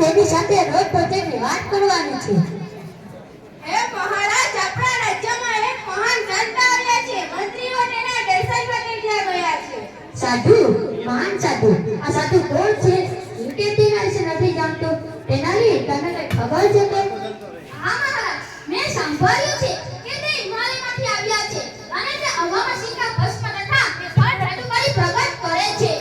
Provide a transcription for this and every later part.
તેની સાથે રોજ પ્રોજેક્ટની વાત કરવાની છે. હે મહારાજ, આપણા રાજ્યમાં એક મહાન સંત આવ્યા છે. મંત્રીઓ તેના દર્શન માટે ત્યાં ગયા છે. સાધુ, મહાન સાધુ. આ સાધુ કોણ છે? હું કે તેના વિશે નથી જાણતો. તેનાલી તને કઈ ખબર છે કે? હા મહારાજ, મેં સાંભળ્યું છે કે તે હિમાલયમાંથી આવ્યા છે અને તે હવામાં સિંગા ભસ્મ તથા ફળ રજૂ કરી પ્રગટ કરે છે.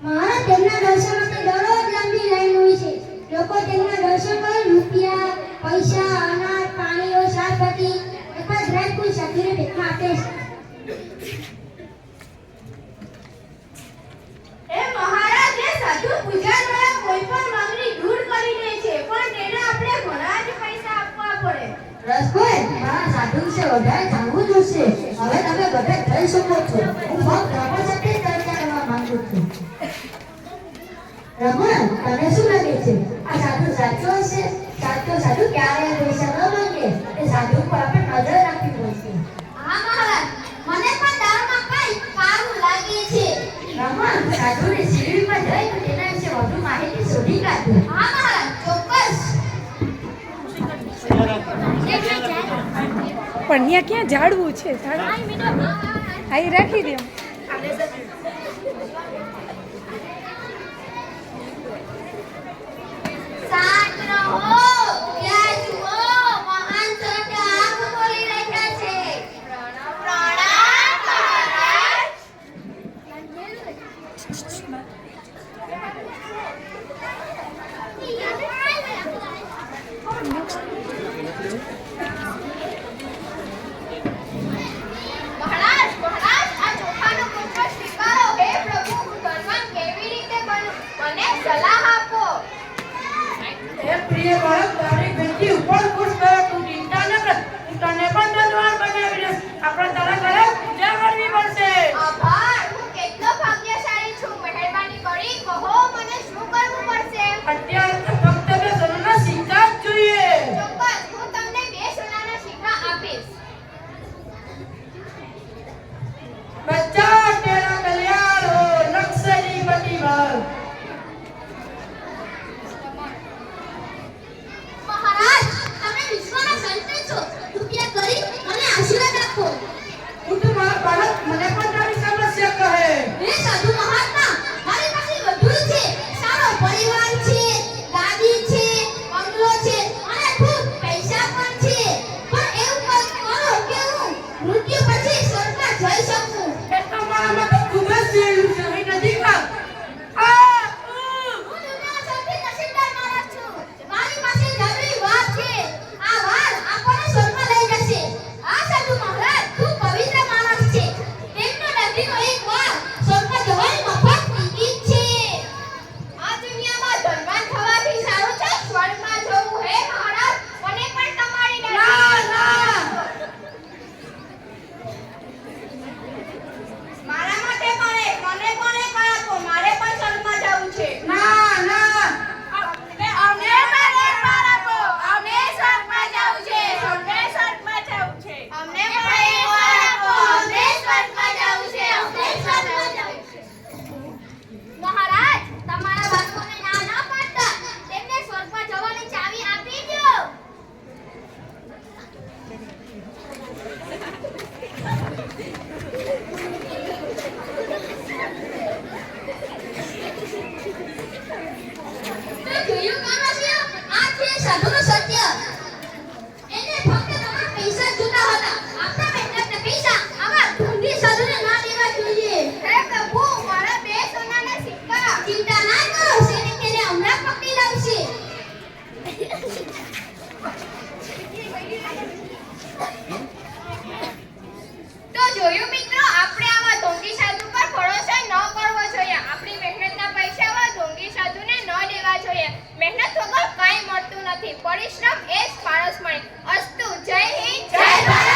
મહારાજ, તેમના દર્શન માટે દરરોજ લાંબી લાઈન હોય છે. લોકો તેમના દર્શન કરી રૂપિયા, પૈસા, અનાજ, પાણીઓ, શાકભાજી તથા દ્રવ્ય કોઈ સાધુને ભેટમાં આપે છે. હે મહારાજ, એ સાધુ પૂજા દ્વારા કોઈ પણ માંગણી દૂર કરી દે છે, પણ તેને આપણે ઘણા જ પૈસા આપવા પડે. રસકોઈ, મારા સાધુ વિશે વધારે જાણવું જોશે. હવે તમે બધા થઈ શકો છો. હું ફક્ત તમારા સાથે ચર્ચા કરવા માંગુ છું. રમણ, તને શું લાગે છે? આ સાધુ સાચો હશે? સાધુ ક્યારેય પૈસા ન માંગે. એ સાધુ પર આપણે નજર રાખવી પડશે. હા મહારાજ, મને પણ દાળમાં કઈ કાળું લાગે છે. રમણ, સાધુની શિબિરમાં જઈ તેના વિશે વધુ માહિતી શોધી કાઢો. હા મહારાજ, ચોક્કસ. પણ અહીંયા ક્યાં ઝાડવું છે? અહીં રાખી દે. શાંત રહો. ત્યાં જુઓ, મહાન સંત આંખ ખોલી રહ્યા છે. પ્રણામ મહારાજ. મહારાજ, આ ચોખાનો પુત્ર સ્વીકારો. હે પ્રભુ, હું ધનવાન કેવી રીતે બનું? મને સલાહ આપો. હે પ્રિય બાળક, તારી બેટી ઉપર ખુશ થયો. તું ચિંતા ન કર, હું તને પણ ધનવાન બનાવી દઈશ. આપણે તારા ઘરે પૂજા કરવી પડશે. આભાર, હું કેટલો ભાગ્યશાળી છું. મહેરબાની કરી કહો, મને શું કરવું પડશે? અત્યારે તો ફક્ત બે સોનાના સિક્કા જ જોઈએ. ચોક્કસ, હું તમને 2 સોનાના સિક્કા આપીશ. બચ્ચા તેરા કલ્યાણ હો, નક્સલી બટીવાલ. મહારાજ, તમે વિશ્વના સંત છો. કૃપયા કરી મને આશીર્વાદ આપો. હું તો મારા બાળક, મને પણ તારી સમસ્યા કહે. હે સાધુ મહાત્મા, મારી પાસે બધું છે. સારો પરિવાર છે, ગાડી છે, બંગલો છે અને ખૂબ પૈસા પણ છે. પણ એવું કરો કે હું મૃત્યુ પછી સ્વર્ગમાં જઈ શકું. એ તો મારા માટે ખૂબ જ સહેલું છે. અહીં નજીક આવ. હું દુનિયાનો સૌથી નસીબદાર માણસ છું. મારી પાસે જરૂરી વાત છે. આ વાત આપણને સ્વર્ગમાં લઈ જશે. આ સાધુ મહારાજ ખૂબ પવિત્ર માણસ છે. તેમનો નદીનો એક વાર સ્વર્ગમાં જવાની મફત ટિકિટ છે. આ દુનિયામાં ધનવાન થવાથી સારું છે સ્વર્ગમાં જવું. હે મહારાજ, મને પણ તમારી ના, ના. મારા માટે પણ એક, મને પણ એક આપો. મારે પણ સ્વર્ગમાં જવું છે. ના, ના. અમને પણ એક વાર આપો. અમને સ્વર્ગમાં જવું છે. અમને સ્વર્ગમાં જવું છે. અમને પણ એક વાર આપો. અમને સ્વર્ગમાં જવું છે. અમને સ્વર્ગમાં જવું છે. મહારાજ, તમારા બાળકોને ના ન પાડતા. તેમને સ્વર્ગમાં જવાની ચાવી આપી દો. તો જોયું કાનાસિયા, આ છે સાધુનું સત્ય. એને ફક્ત તમારા પૈસા જ જોતા હતા. આપણા મહેનતના પૈસા આવા ઢોંગી સાધુને ના દેવા જોઈએ. હે પ્રભુ, મારા 2 સોનાના સિક્કા. ચિંતા ના કરો, સેને તેને હમણાં પકડી લાવશે. તો જોયું મિત્રો, આપણે આવા ઢોંગી સાધુ પર ભરોસો ન કરવો જોઈએ. આપણી મહેનતના પૈસા આવા ઢોંગી સાધુને ન દેવા જોઈએ. મહેનત વગર કાંઈ મળતું નથી. પરિશ્રમ એ જ પારસ મળે. અસ્તુ. જય હિન્દ, જય ભારત.